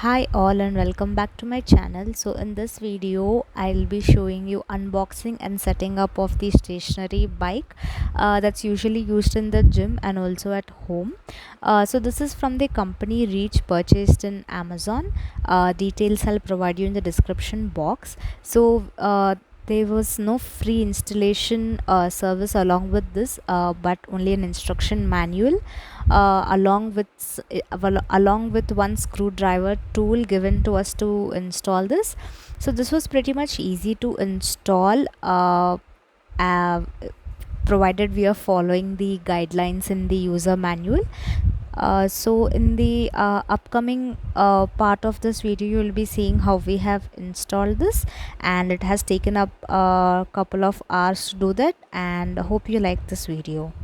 Hi all and welcome back to my channel. So in this video I'll be showing you unboxing and setting up of the stationary bike that's usually used in the gym and also at home. So this is from the company Reach, purchased in Amazon. Details I'll provide you in the description box. There was no free installation service along with this, but only an instruction manual along with one screwdriver tool given to us to install this. So this was pretty much easy to install, uh, provided we are following the guidelines in the user manual. So in the upcoming part of this video, you will be seeing how we have installed this, and it has taken up a couple of hours to do that, and hope you like this video.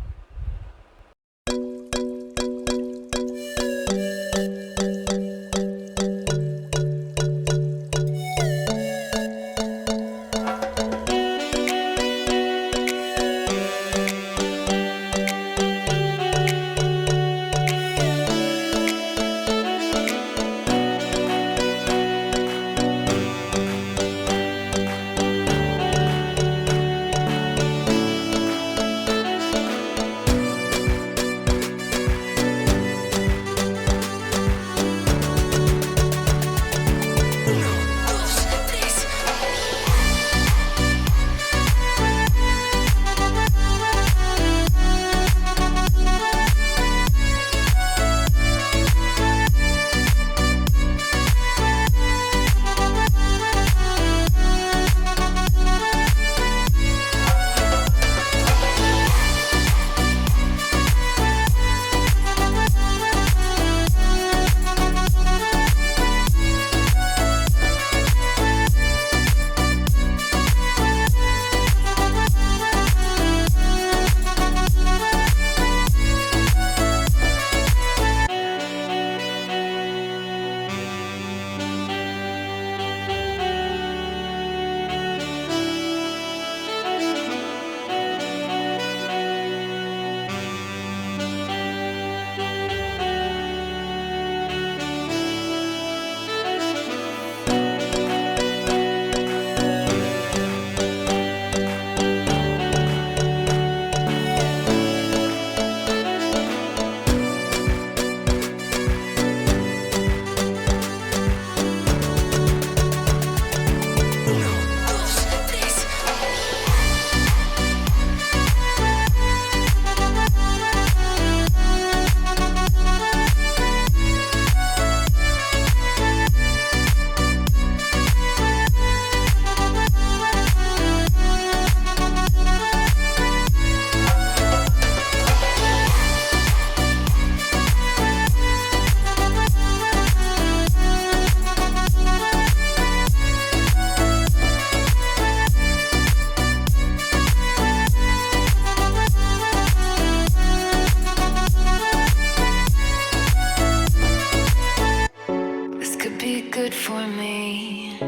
This could be good for me.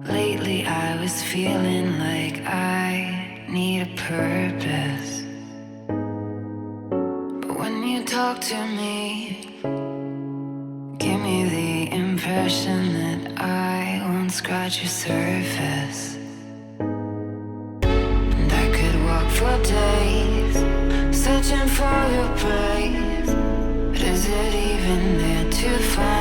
Lately I was feeling like I need a purpose. But when you talk to me, give me the impression that I won't scratch your surface. And I could walk for days, searching for your praise. But is it even there to find?